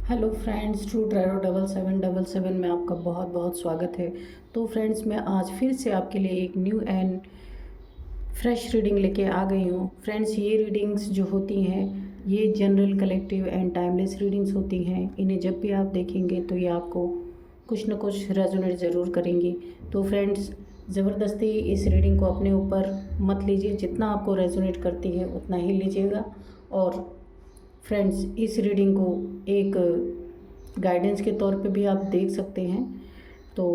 Hello friends, true tarot 7777 में आपका बहुत बहुत स्वागत है। तो फ्रेंड्स, मैं आज फिर से आपके लिए एक न्यू एंड फ्रेश रीडिंग लेके आ गई हूँ। फ्रेंड्स, ये रीडिंग्स जो होती हैं ये general, collective and timeless readings होती हैं। इन्हें जब भी आप देखेंगे तो ये आपको कुछ न कुछ रेजोनेट ज़रूर करेंगी। तो फ्रेंड्स, ज़बरदस्ती इस रीडिंग को अपने ऊपर मत लीजिए, जितना आपको रेजोनेट करती है उतना ही लीजिएगा। और फ्रेंड्स, इस रीडिंग को एक गाइडेंस के तौर पे भी आप देख सकते हैं। तो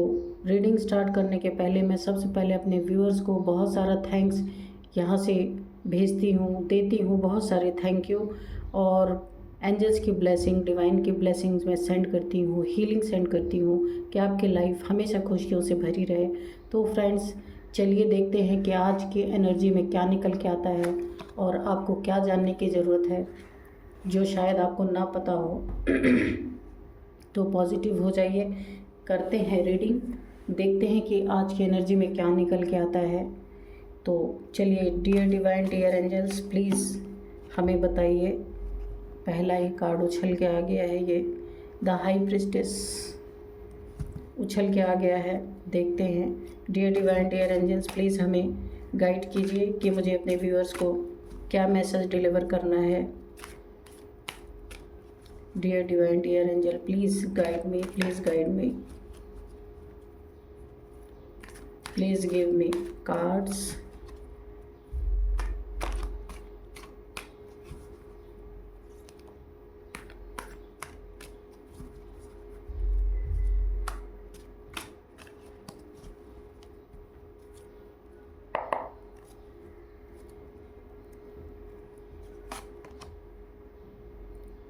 रीडिंग स्टार्ट करने के पहले मैं सबसे पहले अपने व्यूअर्स को बहुत सारा थैंक्स यहाँ से भेजती हूँ, देती हूँ, बहुत सारे थैंक यू। और एंजल्स की ब्लेसिंग, डिवाइन की ब्लेसिंग्स मैं सेंड करती हूँ, हीलिंग सेंड करती हूँ कि आपकी लाइफ हमेशा खुशियों से भरी रहे। तो फ्रेंड्स, चलिए देखते हैं कि आज की एनर्जी में क्या निकल के आता है और आपको क्या जानने की ज़रूरत है जो शायद आपको ना पता हो। तो पॉजिटिव हो जाइए, करते हैं रीडिंग, देखते हैं कि आज की एनर्जी में क्या निकल के आता है। तो चलिए, dear divine, dear angels, please हमें बताइए। पहला ही कार्ड उछल के आ गया है, ये द हाई प्रिस्टेस उछल के आ गया है। देखते हैं, dear divine, dear angels, please हमें गाइड कीजिए कि मुझे अपने व्यूअर्स को क्या मैसेज डिलीवर करना है। Dear divine, dear angel, please guide me, please guide me, please give me cards.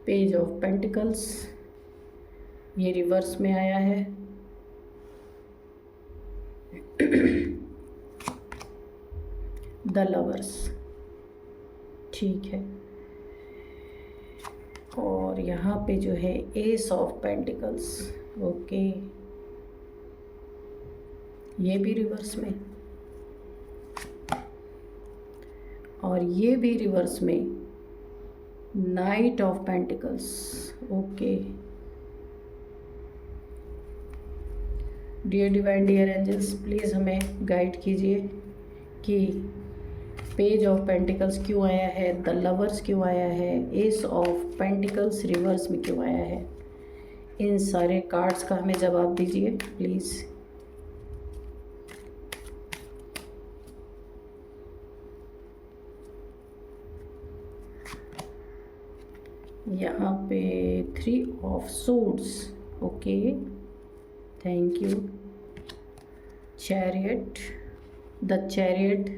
Page of pentacles, ये रिवर्स में आया है। द लवर्स, ठीक है। और यहाँ पे जो है एस ऑफ पेंटिकल्स, ओके, ये भी रिवर्स में, और ये भी रिवर्स में knight of pentacles, okay. Dear divine, dear angels, please हमें गाइड कीजिए कि पेज ऑफ पेंटिकल्स क्यों आया है, द लवर्स क्यों आया है, एस ऑफ पेंटिकल्स रिवर्स में क्यों आया है। इन सारे कार्ड्स का हमें जवाब दीजिए प्लीज़। यहाँ पे 3 of suits, okay, thank you. Chariot, the chariot,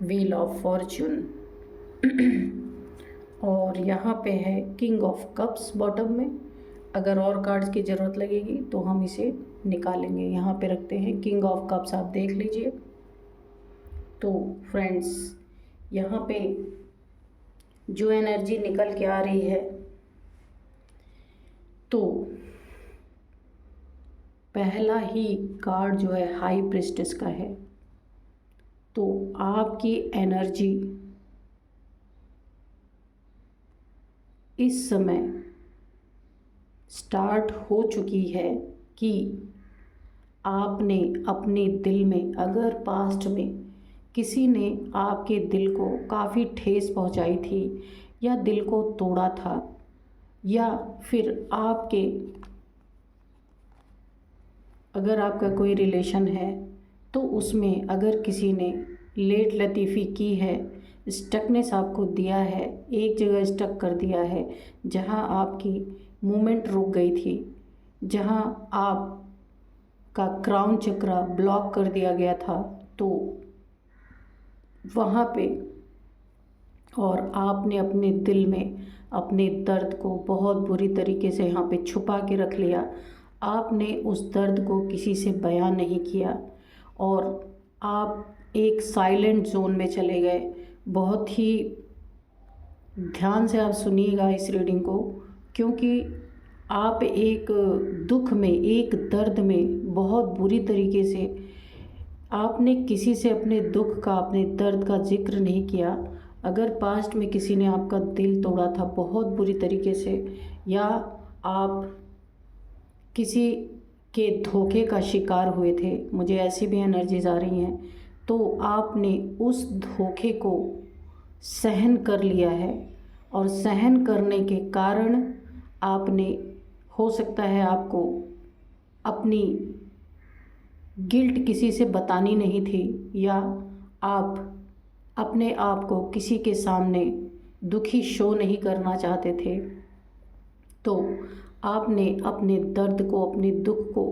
wheel of Fortune, और यहाँ पे है किंग ऑफ कप्स बॉटम में। अगर और कार्ड्स की ज़रूरत लगेगी तो हम इसे निकालेंगे। यहाँ पे रखते हैं किंग ऑफ कप्स, आप देख लीजिए। तो फ्रेंड्स, यहाँ पे जो एनर्जी निकल के आ रही है, तो पहला ही कार्ड जो है हाई प्रिस्टेस का है। तो आपकी एनर्जी इस समय स्टार्ट हो चुकी है कि आपने अपने दिल में, अगर पास्ट में किसी ने आपके दिल को काफ़ी ठेस पहुंचाई थी या दिल को तोड़ा था, या फिर आपके, अगर आपका कोई रिलेशन है तो उसमें अगर किसी ने लेट लतीफ़ी की है, स्टकनेस आपको दिया है, एक जगह स्टक कर दिया है, जहां आपकी मूवमेंट रुक गई थी, जहां आपका क्राउन चक्रा ब्लॉक कर दिया गया था, तो वहाँ पे, और आपने अपने दिल में अपने दर्द को बहुत बुरी तरीके से यहाँ पे छुपा के रख लिया। आपने उस दर्द को किसी से बयान नहीं किया और आप एक साइलेंट जोन में चले गए। बहुत ही ध्यान से आप सुनिएगा इस रीडिंग को, क्योंकि आप एक दुख में, एक दर्द में बहुत बुरी तरीके से, आपने किसी से अपने दुख का, अपने दर्द का जिक्र नहीं किया। अगर पास्ट में किसी ने आपका दिल तोड़ा था बहुत बुरी तरीके से, या आप किसी के धोखे का शिकार हुए थे, मुझे ऐसी भी एनर्जीज आ रही हैं, तो आपने उस धोखे को सहन कर लिया है और सहन करने के कारण आपने, हो सकता है आपको अपनी गिल्ट किसी से बतानी नहीं थी, या आप अपने आप को किसी के सामने दुखी शो नहीं करना चाहते थे, तो आपने अपने दर्द को, अपने दुख को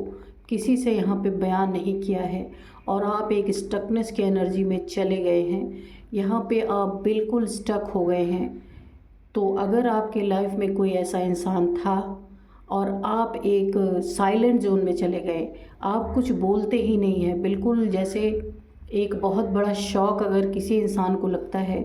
किसी से यहाँ पे बयान नहीं किया है और आप एक स्टकनेस की एनर्जी में चले गए हैं। यहाँ पे आप बिल्कुल स्टक हो गए हैं। तो अगर आपके लाइफ में कोई ऐसा इंसान था और आप एक साइलेंट जोन में चले गए, आप कुछ बोलते ही नहीं हैं, बिल्कुल जैसे एक बहुत बड़ा शौक अगर किसी इंसान को लगता है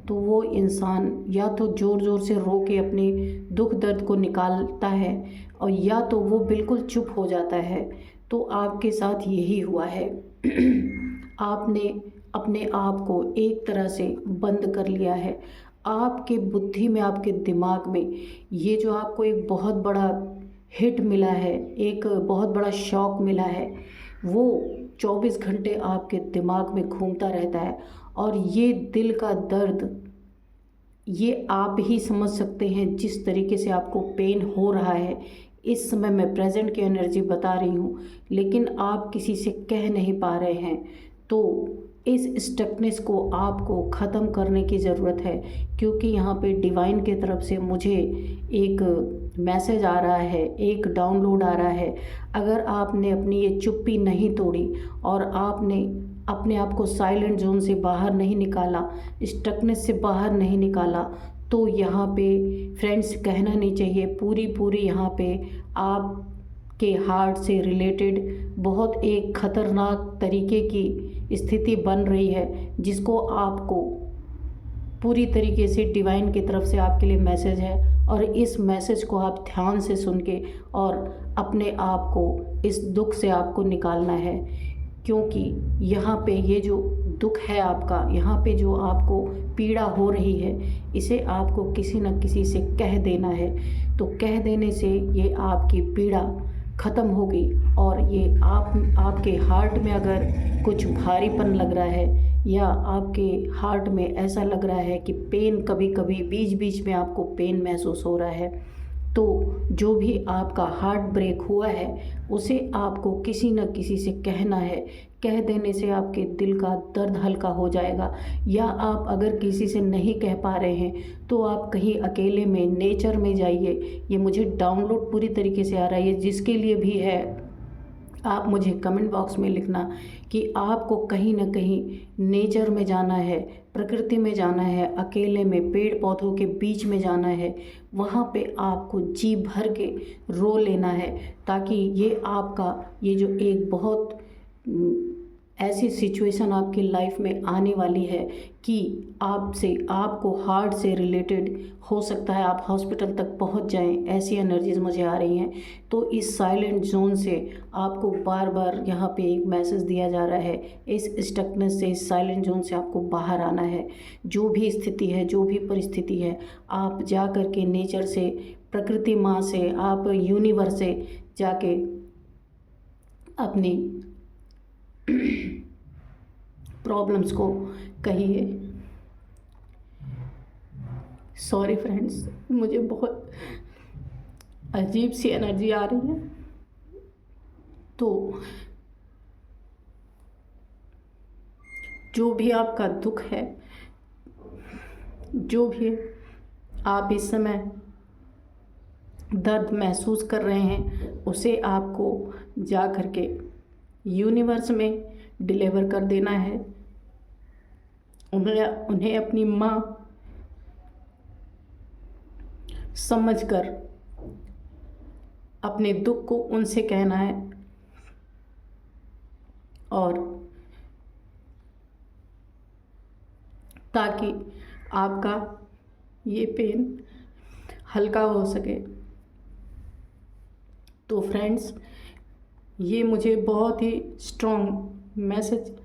तो वो इंसान या तो ज़ोर ज़ोर से रो के अपने दुख दर्द को निकालता है, और या तो वो बिल्कुल चुप हो जाता है। तो आपके साथ यही हुआ है। आपने अपने आप को एक तरह से बंद कर लिया है। आपके बुद्धि में, आपके दिमाग में ये जो आपको एक बहुत बड़ा हिट मिला है, एक बहुत बड़ा शौक मिला है, वो 24 घंटे आपके दिमाग में घूमता रहता है। और ये दिल का दर्द, ये आप ही समझ सकते हैं जिस तरीके से आपको पेन हो रहा है। इस समय मैं प्रेजेंट की एनर्जी बता रही हूँ, लेकिन आप किसी से कह नहीं पा रहे हैं। तो इस स्टकनेस को आपको ख़त्म करने की ज़रूरत है, क्योंकि यहाँ पे डिवाइन की तरफ से मुझे एक मैसेज आ रहा है, एक डाउनलोड आ रहा है। अगर आपने अपनी ये चुप्पी नहीं तोड़ी और आपने अपने आप को साइलेंट जोन से बाहर नहीं निकाला, स्टकनेस से बाहर नहीं निकाला, तो यहाँ पे फ्रेंड्स कहना नहीं चाहिए, पूरी यहाँ पे आप के हार्ट से रिलेटेड बहुत एक ख़तरनाक तरीके की स्थिति बन रही है, जिसको आपको पूरी तरीके से डिवाइन की तरफ से आपके लिए मैसेज है। और इस मैसेज को आप ध्यान से सुन के और अपने आप को इस दुख से आपको निकालना है, क्योंकि यहाँ पे ये जो दुख है आपका, यहाँ पे जो आपको पीड़ा हो रही है, इसे आपको किसी न किसी से कह देना है। तो कह देने से ये आपकी पीड़ा ख़त्म होगी। और ये आपके हार्ट में अगर कुछ भारीपन लग रहा है, या आपके हार्ट में ऐसा लग रहा है कि पेन, कभी कभी बीच बीच में आपको पेन महसूस हो रहा है, तो जो भी आपका हार्ट ब्रेक हुआ है उसे आपको किसी न किसी से कहना है। कह देने से आपके दिल का दर्द हल्का हो जाएगा। या आप अगर किसी से नहीं कह पा रहे हैं तो आप कहीं अकेले में नेचर में जाइए। ये मुझे डाउनलोड पूरी तरीके से आ रहा है, जिसके लिए भी है आप मुझे कमेंट बॉक्स में लिखना कि आपको कहीं ना कहीं नेचर में जाना है, प्रकृति में जाना है, अकेले में पेड़ पौधों के बीच में जाना है। वहाँ पे आपको जी भर के रो लेना है, ताकि ये आपका ये जो एक बहुत ऐसी सिचुएशन आपकी लाइफ में आने वाली है कि आपको हार्ट से रिलेटेड हो सकता है आप हॉस्पिटल तक पहुंच जाएं, ऐसी एनर्जीज मुझे आ रही हैं। तो इस साइलेंट जोन से आपको बार बार यहाँ पे एक मैसेज दिया जा रहा है, इस स्टकनेस से, इस साइलेंट जोन से आपको बाहर आना है। जो भी स्थिति है, जो भी परिस्थिति है, आप जा कर के नेचर से, प्रकृति माँ से, आप यूनिवर्स से जाके अपनी प्रॉब्लम्स को कहिए। सॉरी फ्रेंड्स, मुझे बहुत अजीब सी एनर्जी आ रही है। तो जो भी आपका दुख है, जो भी आप इस समय दर्द महसूस कर रहे हैं, उसे आपको जा कर के यूनिवर्स में डिलीवर कर देना है। उन्हें अपनी माँ समझकर अपने दुख को उनसे कहना है, और ताकि आपका ये पेन हल्का हो सके। तो फ्रेंड्स, ये मुझे बहुत ही स्ट्रॉन्ग मैसेज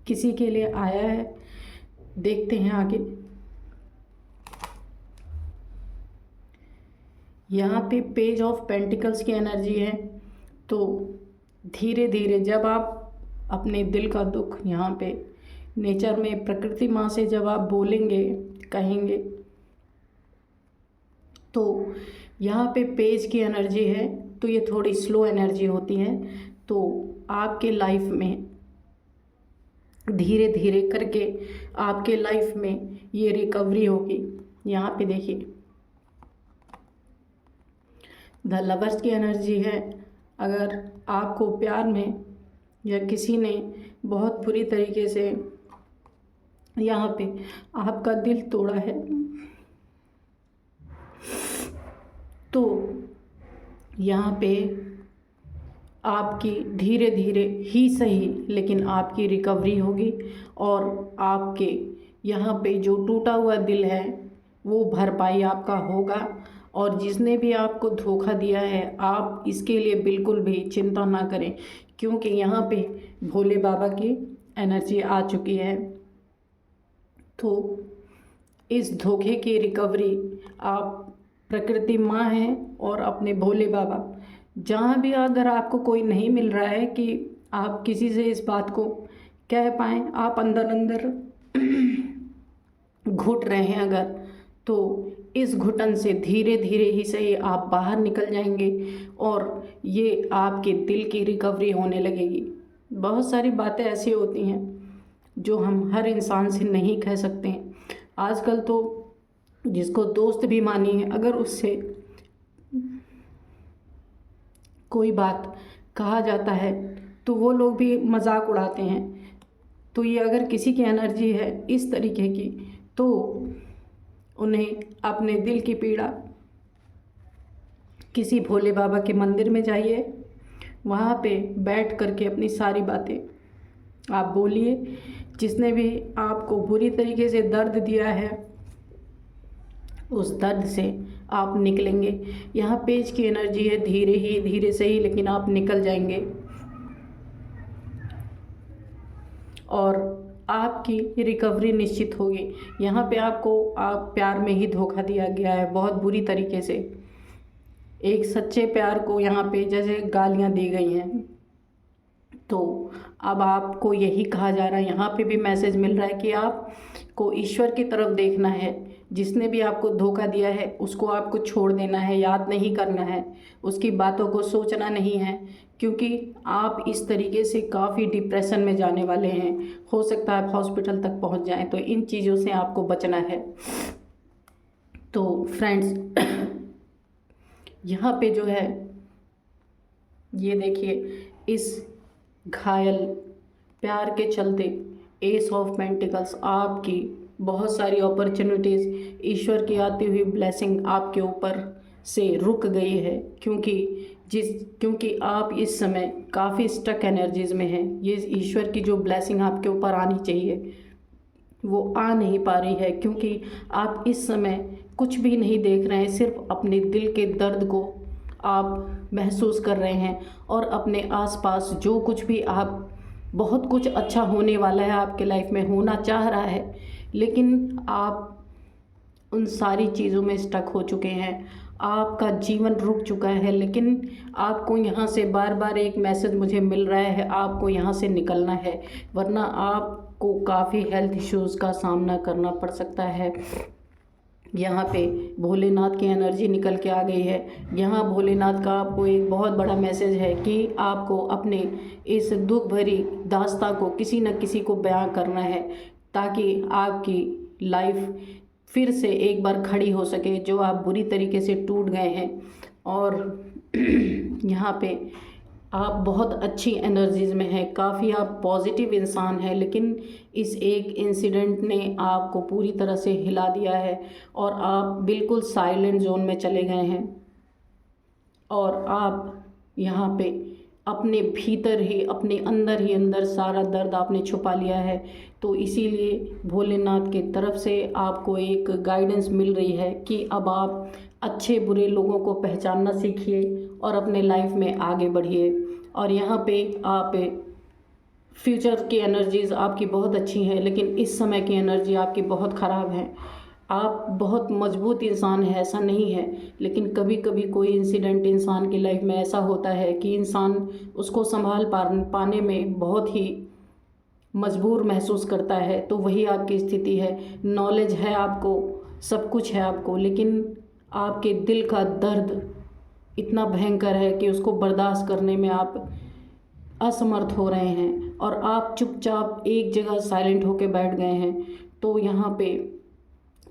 किसी के लिए आया है, देखते हैं आगे। यहाँ पे पेज ऑफ पेंटिकल्स की एनर्जी है। तो धीरे धीरे जब आप अपने दिल का दुख यहाँ पे नेचर में प्रकृति माँ से जब आप बोलेंगे, कहेंगे, तो यहाँ पे पेज की एनर्जी है। तो ये थोड़ी स्लो एनर्जी होती है। तो आपके लाइफ में धीरे धीरे करके आपके लाइफ में ये रिकवरी होगी। यहाँ पे देखिए द लवर्स की एनर्जी है। अगर आपको प्यार में या किसी ने बहुत बुरी तरीके से यहाँ पे आपका दिल तोड़ा है, तो यहाँ पे आपकी धीरे धीरे ही सही लेकिन आपकी रिकवरी होगी और आपके यहाँ पे जो टूटा हुआ दिल है वो भरपाई आपका होगा। और जिसने भी आपको धोखा दिया है आप इसके लिए बिल्कुल भी चिंता ना करें, क्योंकि यहाँ पे भोले बाबा की एनर्जी आ चुकी है। तो इस धोखे की रिकवरी आप प्रकृति माँ हैं और अपने भोले बाबा, जहाँ भी अगर आपको कोई नहीं मिल रहा है कि आप किसी से इस बात को कह पाएँ, आप अंदर अंदर घुट रहे हैं अगर, तो इस घुटन से धीरे धीरे ही सही आप बाहर निकल जाएंगे और ये आपके दिल की रिकवरी होने लगेगी। बहुत सारी बातें ऐसी होती हैं जो हम हर इंसान से नहीं कह सकते हैं। आजकल तो जिसको दोस्त भी मानिए, अगर उससे कोई बात कहा जाता है तो वो लोग भी मजाक उड़ाते हैं। तो ये अगर किसी की एनर्जी है इस तरीके की, तो उन्हें अपने दिल की पीड़ा किसी भोले बाबा के मंदिर में जाइए, वहाँ पे बैठ करके अपनी सारी बातें आप बोलिए। जिसने भी आपको बुरी तरीके से दर्द दिया है उस दर्द से आप निकलेंगे। यहाँ पेज की एनर्जी है, धीरे सही लेकिन आप निकल जाएंगे और आपकी रिकवरी निश्चित होगी। यहाँ पे आपको आप प्यार में ही धोखा दिया गया है बहुत बुरी तरीके से। एक सच्चे प्यार को यहाँ पे जैसे गालियाँ दी गई हैं, तो अब आपको यही कहा जा रहा है, यहाँ पे भी मैसेज मिल रहा है कि आपको ईश्वर की तरफ देखना है। जिसने भी आपको धोखा दिया है उसको आपको छोड़ देना है, याद नहीं करना है, उसकी बातों को सोचना नहीं है, क्योंकि आप इस तरीके से काफ़ी डिप्रेशन में जाने वाले हैं। हो सकता है आप हॉस्पिटल तक पहुंच जाएं, तो इन चीज़ों से आपको बचना है। तो फ्रेंड्स यहाँ पे जो है ये देखिए, इस घायल प्यार के चलते एस ऑफ पेंटिकल्स आपकी बहुत सारी अपॉर्चुनिटीज़, ईश्वर की आती हुई ब्लेसिंग आपके ऊपर से रुक गई है, क्योंकि आप इस समय काफ़ी स्टक एनर्जीज़ में हैं। ये ईश्वर की जो ब्लेसिंग आपके ऊपर आनी चाहिए वो आ नहीं पा रही है, क्योंकि आप इस समय कुछ भी नहीं देख रहे हैं, सिर्फ अपने दिल के दर्द को आप महसूस कर रहे हैं और अपने आसपास जो कुछ भी आप बहुत कुछ अच्छा होने वाला है आपके लाइफ में, होना चाह रहा है, लेकिन आप उन सारी चीज़ों में स्टक हो चुके हैं। आपका जीवन रुक चुका है, लेकिन आपको यहाँ से बार बार एक मैसेज मुझे मिल रहा है, आपको यहाँ से निकलना है, वरना आपको काफ़ी हेल्थ इश्यूज़ का सामना करना पड़ सकता है। यहाँ पे भोलेनाथ की एनर्जी निकल के आ गई है। यहाँ भोलेनाथ का आपको एक बहुत बड़ा मैसेज है कि आपको अपने इस दुख भरी दास्तां को किसी न किसी को बयां करना है, ताकि आपकी लाइफ फिर से एक बार खड़ी हो सके, जो आप बुरी तरीके से टूट गए हैं। और यहाँ पे आप बहुत अच्छी एनर्जीज़ में हैं, काफ़ी आप पॉजिटिव इंसान हैं, लेकिन इस एक इंसिडेंट ने आपको पूरी तरह से हिला दिया है और आप बिल्कुल साइलेंट जोन में चले गए हैं और आप यहाँ पे अपने भीतर ही, अपने अंदर ही अंदर सारा दर्द आपने छुपा लिया है। तो इसीलिए भोलेनाथ की तरफ से आपको एक गाइडेंस मिल रही है कि अब आप अच्छे बुरे लोगों को पहचानना सीखिए और अपने लाइफ में आगे बढ़िए। और यहाँ पे आप फ्यूचर की एनर्जीज़ आपकी बहुत अच्छी हैं, लेकिन इस समय की एनर्जी आपकी बहुत ख़राब है। आप बहुत मजबूत इंसान है, ऐसा नहीं है, लेकिन कभी कभी कोई इंसिडेंट इंसान की लाइफ में ऐसा होता है कि इंसान उसको संभाल पाने में बहुत ही मजबूर महसूस करता है। तो वही आपकी स्थिति है। नॉलेज है आपको, सब कुछ है आपको, लेकिन आपके दिल का दर्द इतना भयंकर है कि उसको बर्दाश्त करने में आप असमर्थ हो रहे हैं और आप चुपचाप एक जगह साइलेंट होकर बैठ गए हैं। तो यहाँ पे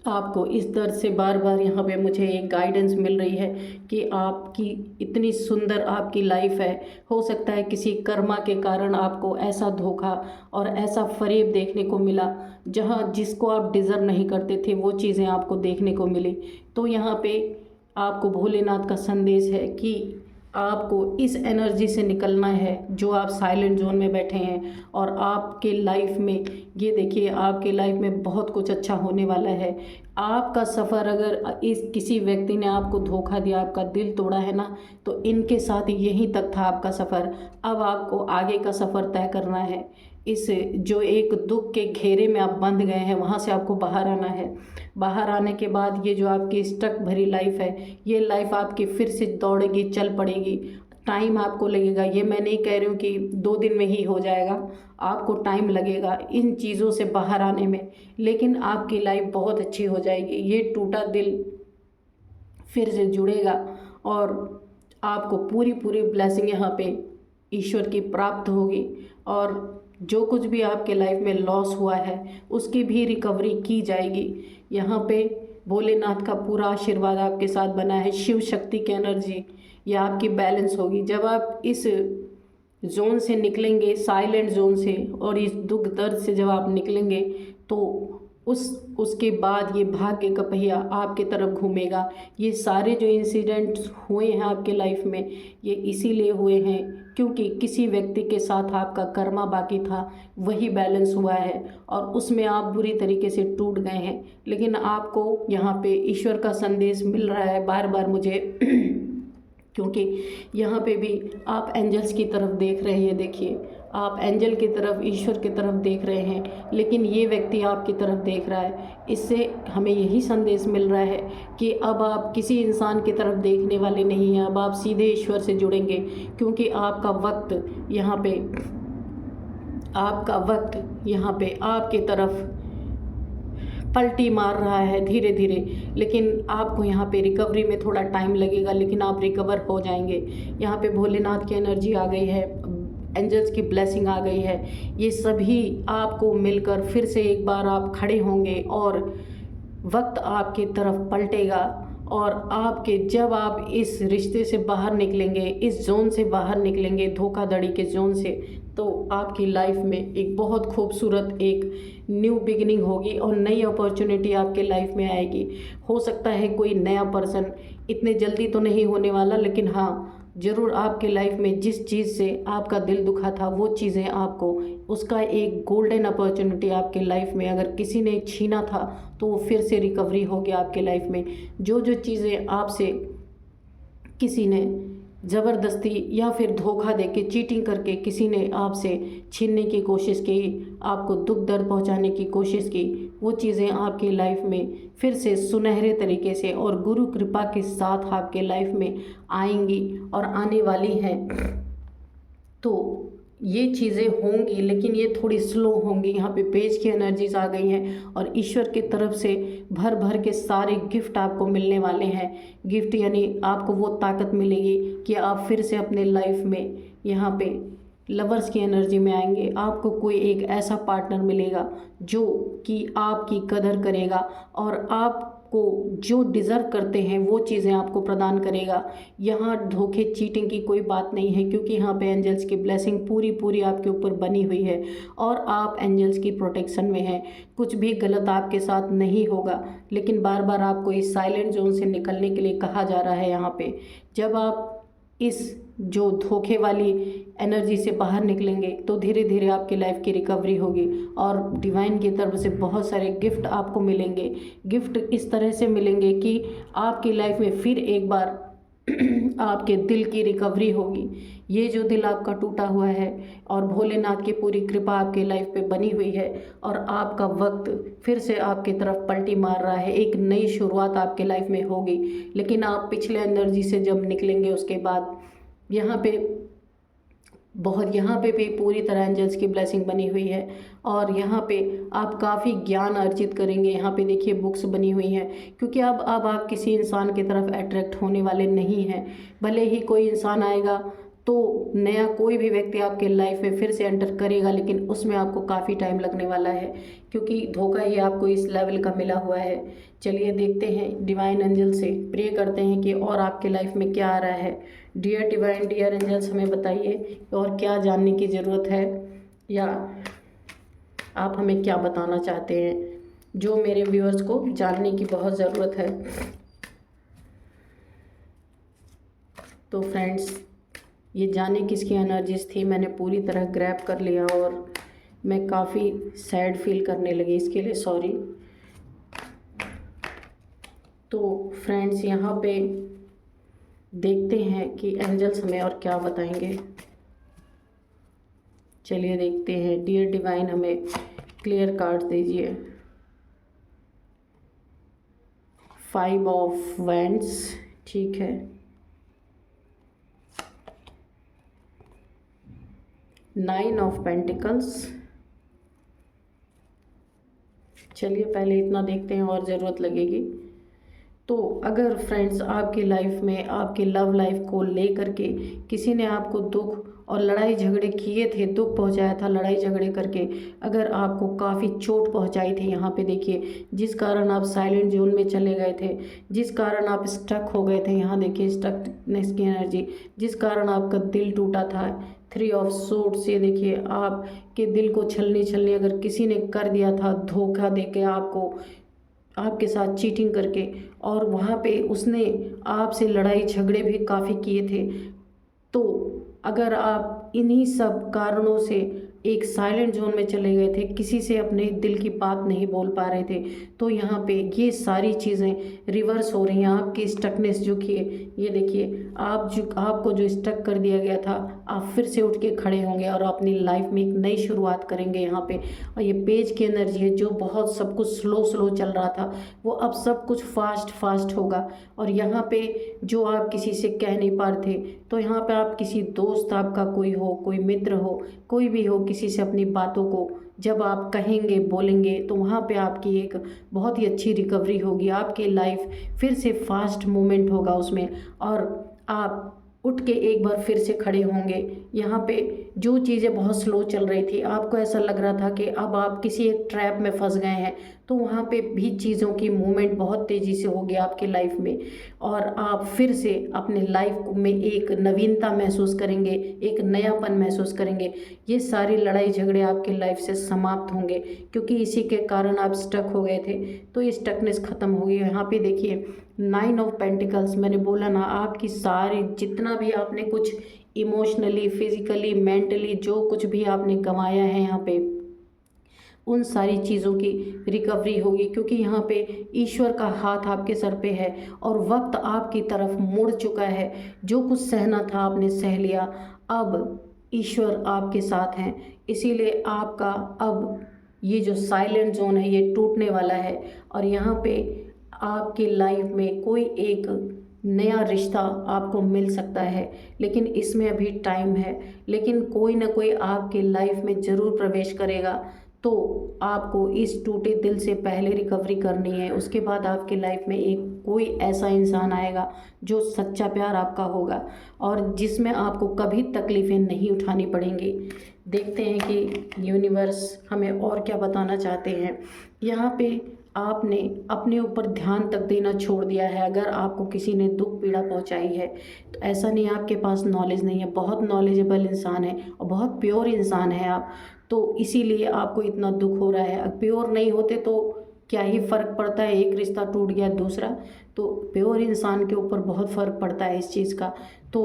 आपको इस दर्द से बार बार यहाँ पे मुझे एक गाइडेंस मिल रही है कि आपकी इतनी सुंदर आपकी लाइफ है। हो सकता है किसी कर्मा के कारण आपको ऐसा धोखा और ऐसा फरेब देखने को मिला, जहाँ जिसको आप डिज़र्व नहीं करते थे वो चीज़ें आपको देखने को मिली। तो यहाँ पे आपको भोलेनाथ का संदेश है कि आपको इस एनर्जी से निकलना है जो आप साइलेंट जोन में बैठे हैं। और आपके लाइफ में ये देखिए, आपके लाइफ में बहुत कुछ अच्छा होने वाला है। आपका सफ़र, अगर इस किसी व्यक्ति ने आपको धोखा दिया, आपका दिल तोड़ा है ना, तो इनके साथ यहीं तक था आपका सफ़र। अब आपको आगे का सफ़र तय करना है। इस जो एक दुख के घेरे में आप बंध गए हैं, वहाँ से आपको बाहर आना है। बाहर आने के बाद ये जो आपकी स्टक भरी लाइफ है, ये लाइफ आपकी फिर से दौड़ेगी, चल पड़ेगी। टाइम आपको लगेगा, ये मैं नहीं कह रही हूँ कि 2 दिन में ही हो जाएगा, आपको टाइम लगेगा इन चीज़ों से बाहर आने में, लेकिन आपकी लाइफ बहुत अच्छी हो जाएगी। ये टूटा दिल फिर से जुड़ेगा और आपको पूरी पूरी ब्लेसिंग यहाँ पे ईश्वर की प्राप्त होगी। और जो कुछ भी आपके लाइफ में लॉस हुआ है उसकी भी रिकवरी की जाएगी। यहाँ पे भोलेनाथ का पूरा आशीर्वाद आपके साथ बना है। शिव शक्ति की एनर्जी ये आपकी बैलेंस होगी। जब आप इस जोन से निकलेंगे, साइलेंट जोन से, और इस दुख दर्द से जब आप निकलेंगे, तो उसके बाद ये भाग्य का पहिया आपके तरफ घूमेगा। ये सारे जो इंसिडेंट्स हुए हैं आपके लाइफ में, ये इसीलिए हुए हैं क्योंकि किसी व्यक्ति के साथ आपका कर्मा बाकी था, वही बैलेंस हुआ है और उसमें आप बुरी तरीके से टूट गए हैं। लेकिन आपको यहाँ पे ईश्वर का संदेश मिल रहा है बार बार मुझे क्योंकि यहाँ पे भी आप एंजल्स की तरफ देख रहे हैं। देखिए, आप एंजल की तरफ, ईश्वर की तरफ देख रहे हैं, लेकिन ये व्यक्ति आपकी तरफ देख रहा है। इससे हमें यही संदेश मिल रहा है कि अब आप किसी इंसान की तरफ देखने वाले नहीं हैं, अब आप सीधे ईश्वर से जुड़ेंगे, क्योंकि आपका वक्त यहाँ पे आपकी तरफ पलटी मार रहा है धीरे धीरे। लेकिन आपको यहाँ पे रिकवरी में थोड़ा टाइम लगेगा, लेकिन आप रिकवर हो जाएंगे। यहाँ पे भोलेनाथ की एनर्जी आ गई है, एंजल्स की ब्लेसिंग आ गई है। ये सभी आपको मिलकर फिर से एक बार आप खड़े होंगे और वक्त आपकी तरफ पलटेगा। और आपके जब आप इस रिश्ते से बाहर निकलेंगे, इस जोन से बाहर निकलेंगे, धोखाधड़ी के जोन से, तो आपकी लाइफ में एक बहुत खूबसूरत एक न्यू बिगिनिंग होगी और नई अपॉर्चुनिटी आपके लाइफ में आएगी। हो सकता है कोई नया पर्सन, इतने जल्दी तो नहीं होने वाला, लेकिन हाँ ज़रूर आपके लाइफ में जिस चीज़ से आपका दिल दुखा था वो चीज़ें आपको, उसका एक गोल्डन अपॉर्चुनिटी आपके लाइफ में अगर किसी ने छीना था तो वो फिर से रिकवरी होगी आपके लाइफ में। जो जो चीज़ें आपसे किसी ने ज़बरदस्ती या फिर धोखा देके, चीटिंग करके किसी ने आपसे छीनने की कोशिश की, आपको दुख दर्द पहुंचाने की कोशिश की, वो चीज़ें आपकी लाइफ में फिर से सुनहरे तरीके से और गुरु कृपा के साथ आपके लाइफ में आएंगी और आने वाली हैं। तो ये चीज़ें होंगी, लेकिन ये थोड़ी स्लो होंगी। यहाँ पे पेज की एनर्जीज आ गई हैं और ईश्वर की तरफ से भर भर के सारे गिफ्ट आपको मिलने वाले हैं। गिफ्ट यानी आपको वो ताकत मिलेगी कि आप फिर से अपने लाइफ में यहाँ पे लवर्स की एनर्जी में आएंगे। आपको कोई एक ऐसा पार्टनर मिलेगा जो कि आपकी कदर करेगा और आपको जो डिज़र्व करते हैं वो चीज़ें आपको प्रदान करेगा। यहाँ धोखे चीटिंग की कोई बात नहीं है, क्योंकि यहाँ पे एंजल्स की ब्लेसिंग पूरी पूरी आपके ऊपर बनी हुई है और आप एंजल्स की प्रोटेक्शन में हैं। कुछ भी गलत आपके साथ नहीं होगा, लेकिन बार बार आपको इस साइलेंट जोन से निकलने के लिए कहा जा रहा है। यहाँ पे जब आप इस जो धोखे वाली एनर्जी से बाहर निकलेंगे तो धीरे धीरे आपकी लाइफ की रिकवरी होगी और डिवाइन की तरफ से बहुत सारे गिफ्ट आपको मिलेंगे। गिफ्ट इस तरह से मिलेंगे कि आपकी लाइफ में फिर एक बार आपके दिल की रिकवरी होगी। ये जो दिल आपका टूटा हुआ है और भोलेनाथ की पूरी कृपा आपके लाइफ पे बनी हुई है और आपका वक्त फिर से आपकी तरफ पलटी मार रहा है, एक नई शुरुआत आपके लाइफ में होगी। लेकिन आप पिछले एनर्जी से जब निकलेंगे उसके बाद यहाँ पे भी पूरी तरह एंजल्स की ब्लेसिंग बनी हुई है और यहाँ पे आप काफ़ी ज्ञान अर्जित करेंगे। यहाँ पे देखिए बुक्स बनी हुई हैं, क्योंकि अब आप किसी इंसान की तरफ अट्रैक्ट होने वाले नहीं हैं। भले ही कोई इंसान आएगा तो नया कोई भी व्यक्ति आपके लाइफ में फिर से एंटर करेगा, लेकिन उसमें आपको काफ़ी टाइम लगने वाला है, क्योंकि धोखा ही आपको इस लेवल का मिला हुआ है। चलिए देखते हैं, डिवाइन एंजल से प्रे करते हैं कि और आपके लाइफ में क्या आ रहा है। डियर डिवाइन, डियर एंजल्स, हमें बताइए और क्या जानने की ज़रूरत है, या आप हमें क्या बताना चाहते हैं जो मेरे व्यूअर्स को जानने की बहुत ज़रूरत है। तो फ्रेंड्स, ये जाने किसकी एनर्जीज थी मैंने पूरी तरह ग्रैब कर लिया और मैं काफ़ी सैड फील करने लगी, इसके लिए सॉरी। तो फ्रेंड्स, यहाँ पे देखते हैं कि एंजल्स हमें और क्या बताएंगे। चलिए देखते हैं। डियर डिवाइन, हमें क्लियर कार्ड दीजिए। 5 ऑफ वैंड्स, ठीक है। 9 ऑफ पेंटिकल्स। चलिए पहले इतना देखते हैं और ज़रूरत लगेगी। तो अगर फ्रेंड्स आपकी लाइफ में आपके लव लाइफ को लेकर के किसी ने आपको दुख और लड़ाई झगड़े किए थे, दुख पहुंचाया था लड़ाई झगड़े करके, अगर आपको काफ़ी चोट पहुंचाई थी, यहाँ पे देखिए, जिस कारण आप साइलेंट जोन में चले गए थे, जिस कारण आप स्टक हो गए थे, यहाँ देखिए स्टकनेस की एनर्जी, जिस कारण आपका दिल टूटा था। 3 ऑफ सोर्ड्स, ये देखिए आपके दिल को छलनी अगर किसी ने कर दिया था, धोखा देके आपको, आपके साथ चीटिंग करके, और वहाँ पे उसने आपसे लड़ाई झगड़े भी काफ़ी किए थे। तो अगर आप इन्हीं सब कारणों से एक साइलेंट जोन में चले गए थे, किसी से अपने दिल की बात नहीं बोल पा रहे थे, तो यहाँ पे ये सारी चीज़ें रिवर्स हो रही हैं। आपकी स्टकनेस जो कि ये देखिए, आपको जो स्टक कर दिया गया था, आप फिर से उठ के खड़े होंगे और अपनी लाइफ में एक नई शुरुआत करेंगे यहाँ पे। और ये पेज की एनर्जी है, जो बहुत सब कुछ स्लो चल रहा था वो अब सब कुछ फास्ट होगा। और यहाँ पे जो आप किसी से कह नहीं पा रहे थे, तो यहाँ पे आप किसी दोस्त आपका कोई हो, कोई मित्र हो, कोई भी हो, किसी से अपनी बातों को जब आप कहेंगे, बोलेंगे, तो वहाँ पे आपकी एक बहुत ही अच्छी रिकवरी होगी। आपकी लाइफ फिर से फास्ट मूवमेंट होगा उसमें, और आप उठ के एक बार फिर से खड़े होंगे। यहाँ पे जो चीज़ें बहुत स्लो चल रही थी, आपको ऐसा लग रहा था कि अब आप किसी एक ट्रैप में फंस गए हैं, तो वहाँ पे भी चीज़ों की मूवमेंट बहुत तेज़ी से होगी आपकी लाइफ में, और आप फिर से अपने लाइफ में एक नवीनता महसूस करेंगे, एक नयापन महसूस करेंगे। ये सारी लड़ाई झगड़े आपके लाइफ से समाप्त होंगे, क्योंकि इसी के कारण आप स्टक हो गए थे, तो ये स्टकनेस ख़त्म होगी। यहाँ पे देखिए 9 ऑफ पेंटिकल्स, मैंने बोला ना, आपकी सारी जितना भी आपने कुछ इमोशनली, फिजिकली, मेंटली जो कुछ भी आपने कमाया है यहाँ पे, उन सारी चीज़ों की रिकवरी होगी, क्योंकि यहाँ पे ईश्वर का हाथ आपके सर पे है और वक्त आपकी तरफ मुड़ चुका है। जो कुछ सहना था आपने सह लिया, अब ईश्वर आपके साथ हैं, इसीलिए आपका अब ये जो साइलेंट जोन है ये टूटने वाला है। और यहाँ पे आपकी लाइफ में कोई एक नया रिश्ता आपको मिल सकता है, लेकिन इसमें अभी टाइम है, लेकिन कोई ना कोई आपके लाइफ में ज़रूर प्रवेश करेगा। तो आपको इस टूटे दिल से पहले रिकवरी करनी है, उसके बाद आपकी लाइफ में एक कोई ऐसा इंसान आएगा जो सच्चा प्यार आपका होगा और जिसमें आपको कभी तकलीफ़ें नहीं उठानी पड़ेंगी। देखते हैं कि यूनिवर्स हमें और क्या बताना चाहते हैं। यहाँ पे आपने अपने ऊपर ध्यान तक देना छोड़ दिया है। अगर आपको किसी ने दुख पीड़ा पहुंचाई है, तो ऐसा नहीं आपके पास नॉलेज नहीं है, बहुत नॉलेजेबल इंसान है और बहुत प्योर इंसान है आप, तो इसीलिए आपको इतना दुख हो रहा है। अगर प्योर नहीं होते तो क्या ही फ़र्क पड़ता है, एक रिश्ता टूट गया दूसरा, तो प्योर इंसान के ऊपर बहुत फ़र्क पड़ता है इस चीज़ का। तो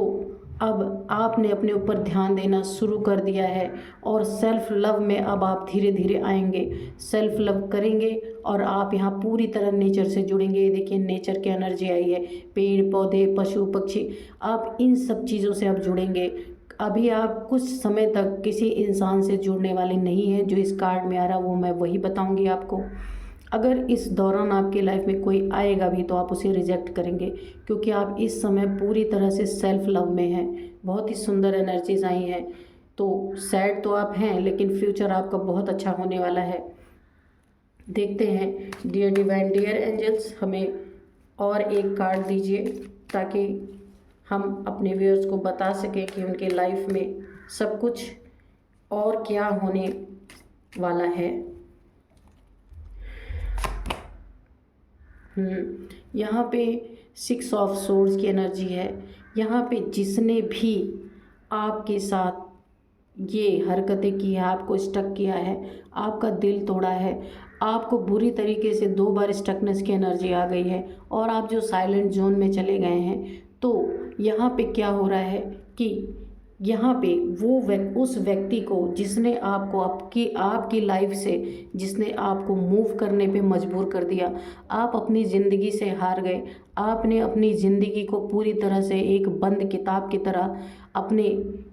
अब आपने अपने ऊपर ध्यान देना शुरू कर दिया है और सेल्फ लव में अब आप धीरे धीरे आएंगे, सेल्फ लव करेंगे और आप यहाँ पूरी तरह नेचर से जुड़ेंगे। ये देखिए नेचर की एनर्जी आई है, पेड़ पौधे पशु पक्षी, आप इन सब चीज़ों से अब जुड़ेंगे। अभी आप कुछ समय तक किसी इंसान से जुड़ने वाले नहीं हैं। जो इस कार्ड में आ रहा वो मैं वही बताऊंगी आपको। अगर इस दौरान आपकी लाइफ में कोई आएगा भी तो आप उसे रिजेक्ट करेंगे, क्योंकि आप इस समय पूरी तरह से सेल्फ लव में हैं। बहुत ही सुंदर एनर्जीज आई हैं। तो सैड तो आप हैं, लेकिन फ्यूचर आपका बहुत अच्छा होने वाला है। देखते हैं डियर डिवाइन डियर एंजल्स, हमें और एक कार्ड दीजिए ताकि हम अपने व्यूअर्स को बता सकें कि उनके लाइफ में सब कुछ और क्या होने वाला है। यहाँ पे 6 ऑफ सोर्ड्स की एनर्जी है। यहाँ पे जिसने भी आपके साथ ये हरकतें की है, आपको स्टक किया है, आपका दिल तोड़ा है, आपको बुरी तरीके से 2 बार स्टकनेस की एनर्जी आ गई है और आप जो साइलेंट जोन में चले गए हैं, तो यहाँ पे क्या हो रहा है कि यहाँ पे उस व्यक्ति को जिसने आपको आपकी लाइफ से जिसने आपको मूव करने पे मजबूर कर दिया, आप अपनी ज़िंदगी से हार गए। आपने अपनी ज़िंदगी को पूरी तरह से एक बंद किताब की तरह अपने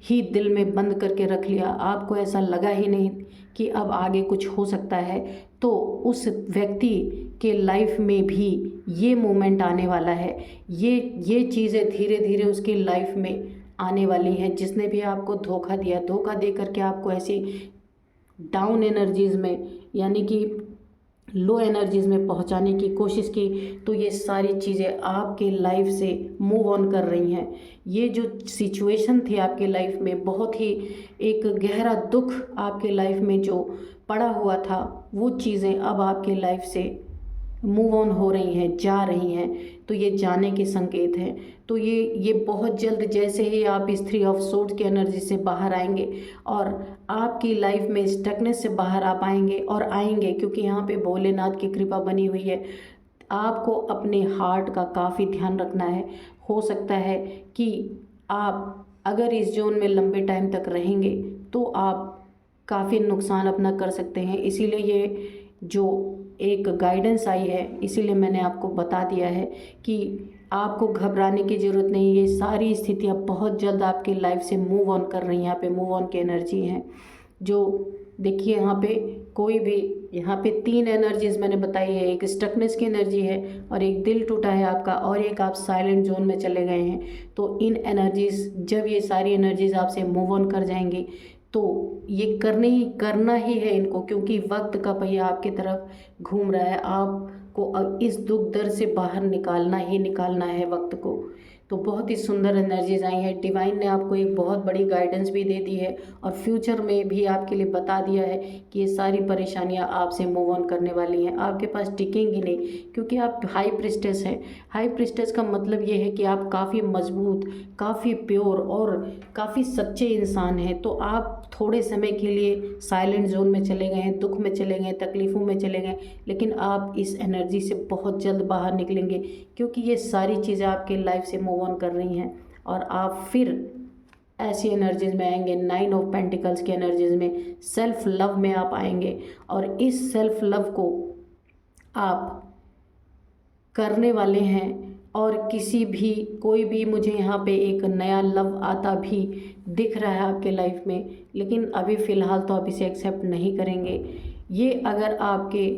ही दिल में बंद करके रख लिया। आपको ऐसा लगा ही नहीं कि अब आगे कुछ हो सकता है। तो उस व्यक्ति के लाइफ में भी ये मोमेंट आने वाला है। ये चीज़ें धीरे धीरे उसकी लाइफ में आने वाली हैं। जिसने भी आपको धोखा दिया, धोखा दे करके आपको ऐसी डाउन एनर्जीज़ में यानी कि लो एनर्जीज़ में पहुंचाने की कोशिश की, तो ये सारी चीज़ें आपके लाइफ से मूव ऑन कर रही हैं। ये जो सिचुएशन थी आपके लाइफ में, बहुत ही एक गहरा दुख आपके लाइफ में जो पड़ा हुआ था, वो चीज़ें अब आपके लाइफ से मूव ऑन हो रही हैं, जा रही हैं। तो ये जाने के संकेत हैं। तो ये बहुत जल्द, जैसे ही आप इस 3 ऑफ सोर्ड्स की एनर्जी से बाहर आएंगे और आपकी लाइफ में स्टकनेस से बाहर आ पाएंगे और आएंगे, क्योंकि यहाँ पे भोलेनाथ की कृपा बनी हुई है। आपको अपने हार्ट का काफ़ी ध्यान रखना है। हो सकता है कि आप अगर इस जोन में लंबे टाइम तक रहेंगे तो आप काफ़ी नुकसान अपना कर सकते हैं। इसीलिए ये जो एक गाइडेंस आई है, इसीलिए मैंने आपको बता दिया है कि आपको घबराने की ज़रूरत नहीं। ये सारी स्थितियाँ बहुत जल्द आपके लाइफ से मूव ऑन कर रही हैं। यहाँ पे मूव ऑन की एनर्जी है। जो देखिए यहाँ पे कोई भी, यहाँ पे 3 एनर्जीज मैंने बताई है। एक स्टकनेस की एनर्जी है और एक दिल टूटा है आपका और एक आप साइलेंट जोन में चले गए हैं। तो इन एनर्जीज, जब ये सारी एनर्जीज आपसे मूव ऑन कर जाएंगी तो ये करना ही है इनको, क्योंकि वक्त का पहिया आपकी तरफ घूम रहा है। आपको इस दुख दर्द से बाहर निकालना ही निकालना है वक्त को। तो बहुत ही सुंदर एनर्जीज आई हैं। डिवाइन ने आपको एक बहुत बड़ी गाइडेंस भी दे दी है और फ्यूचर में भी आपके लिए बता दिया है कि ये सारी परेशानियां आपसे मूव ऑन करने वाली हैं, आपके पास टिकेंगी नहीं, क्योंकि आप हाई प्रिस्टेस हैं। हाई प्रिस्टेस का मतलब ये है कि आप काफ़ी मजबूत, काफ़ी प्योर और काफ़ी सच्चे इंसान हैं। तो आप थोड़े समय के लिए साइलेंट जोन में चले गए हैं, दुख में चले गए, तकलीफ़ों में चले गए, लेकिन आप इस एनर्जी से बहुत जल्द बाहर निकलेंगे, क्योंकि ये सारी चीज़ें आपके लाइफ से मूव ऑन कर रही हैं और आप फिर ऐसी एनर्जीज में आएंगे। 9 ऑफ पेंटिकल्स की एनर्जीज में सेल्फ लव में आप आएंगे और इस सेल्फ लव को आप करने वाले हैं। और कोई भी मुझे यहाँ पे एक नया लव आता भी दिख रहा है आपके लाइफ में, लेकिन अभी फ़िलहाल तो आप इसे एक्सेप्ट नहीं करेंगे। ये अगर आपके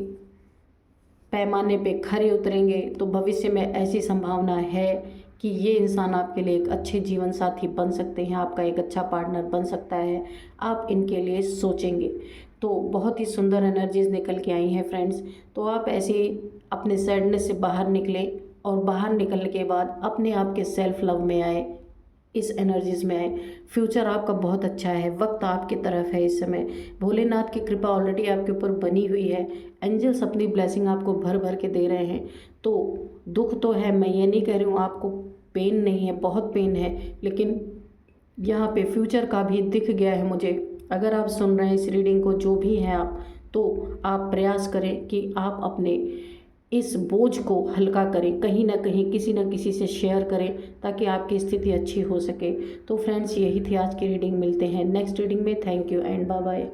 पैमाने पे खरे उतरेंगे तो भविष्य में ऐसी संभावना है कि ये इंसान आपके लिए एक अच्छे जीवन साथी बन सकते हैं, आपका एक अच्छा पार्टनर बन सकता है। आप इनके लिए सोचेंगे। तो बहुत ही सुंदर एनर्जीज निकल के आई हैं फ्रेंड्स। तो आप ऐसे अपने सैडनेस से बाहर निकलें और बाहर निकलने के बाद अपने आप के सेल्फ लव में आए, इस एनर्जीज में आए। फ्यूचर आपका बहुत अच्छा है, वक्त आपकी तरफ है इस समय। भोलेनाथ की कृपा ऑलरेडी आपके ऊपर बनी हुई है। एंजल्स अपनी ब्लेसिंग आपको भर भर के दे रहे हैं। तो दुख तो है, मैं ये नहीं कह रही हूँ आपको पेन नहीं है, बहुत पेन है, लेकिन यहाँ पे फ्यूचर का भी दिख गया है मुझे। अगर आप सुन रहे हैं इस रीडिंग को, जो भी हैं आप, तो आप प्रयास करें कि आप अपने इस बोझ को हल्का करें, कहीं ना कहीं किसी न किसी से शेयर करें ताकि आपकी स्थिति अच्छी हो सके। तो फ्रेंड्स, यही थी आज की रीडिंग। मिलते हैं नेक्स्ट रीडिंग में। Thank you and bye bye.